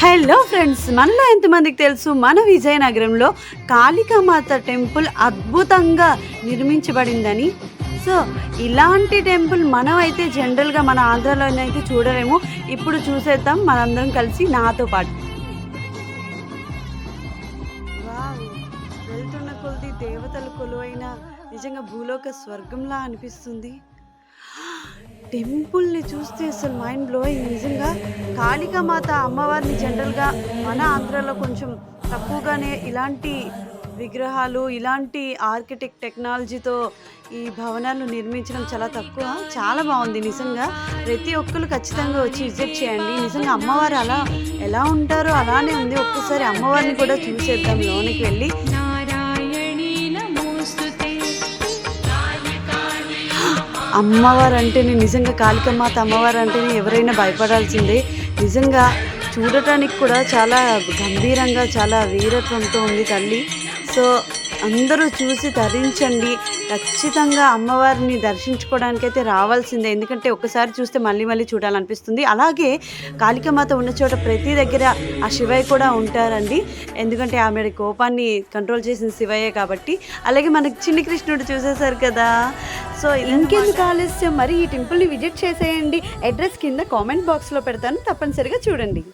Hello friends, మనలో ఎంతమందికి తెలుసు మన విజయనగరంలో కాళికామాత టెంపుల్ అద్భుతంగా నిర్మించబడిందని. సో ఇలాంటి టెంపుల్ మనం అయితే జనరల్గా మన ఆంధ్రాలోనైతే చూడలేము. ఇప్పుడు చూసేద్దాం మనందరం కలిసి నాతో పాటు. వావ్! వెళ్తున్న కొలది దేవతలు కొలువైన నిజంగా భూలోక స్వర్గంలా అనిపిస్తుంది. టెంపుల్ని చూస్తే అసలు మైండ్ బ్లోయింగ్. నిజంగా కాళికామాత అమ్మవారిని జనరల్గా మన ఆంధ్రాలో కొంచెం తక్కువగానే ఇలాంటి విగ్రహాలు, ఇలాంటి ఆర్కిటెక్ట్ టెక్నాలజీతో ఈ భవనాలు నిర్మించడం చాలా తక్కువ. చాలా బాగుంది నిజంగా. ప్రతి ఒక్కరు ఖచ్చితంగా వచ్చి విజిట్ చేయండి. నిజంగా అమ్మవారు అలా ఎలా ఉంటారో అలానే ఉంది. ఒక్కసారి అమ్మవారిని కూడా చూసేద్దాం లోనికి వెళ్ళి. అమ్మవారు అంటేనే నిజంగా కాళికామాత అమ్మవారు అంటేనే ఎవరైనా భయపడాల్సిందే. నిజంగా చూడటానికి కూడా చాలా గంభీరంగా, చాలా వీరత్వంతో ఉంది తల్లి. సో అందరూ చూసి తరించండి. ఖచ్చితంగా అమ్మవారిని దర్శించుకోవడానికైతే రావాల్సిందే. ఎందుకంటే ఒక్కసారి చూస్తే మళ్ళీ మళ్ళీ చూడాలనిపిస్తుంది. అలాగే కాళికామాత ఉన్న చోట ప్రతి దగ్గర ఆ శివయ్య కూడా ఉంటారండి. ఎందుకంటే ఆమె కోపాన్ని కంట్రోల్ చేసిన శివయ్య కాబట్టి. అలాగే మనకి చిన్ని కృష్ణుడు చూసేశారు కదా. సో ఇంకెందుకు ఆలస్యం, మరి ఈ టెంపుల్ని విజిట్ చేసేయండి. అడ్రస్ కింద కామెంట్ బాక్స్లో పెడతాను, తప్పనిసరిగా చూడండి.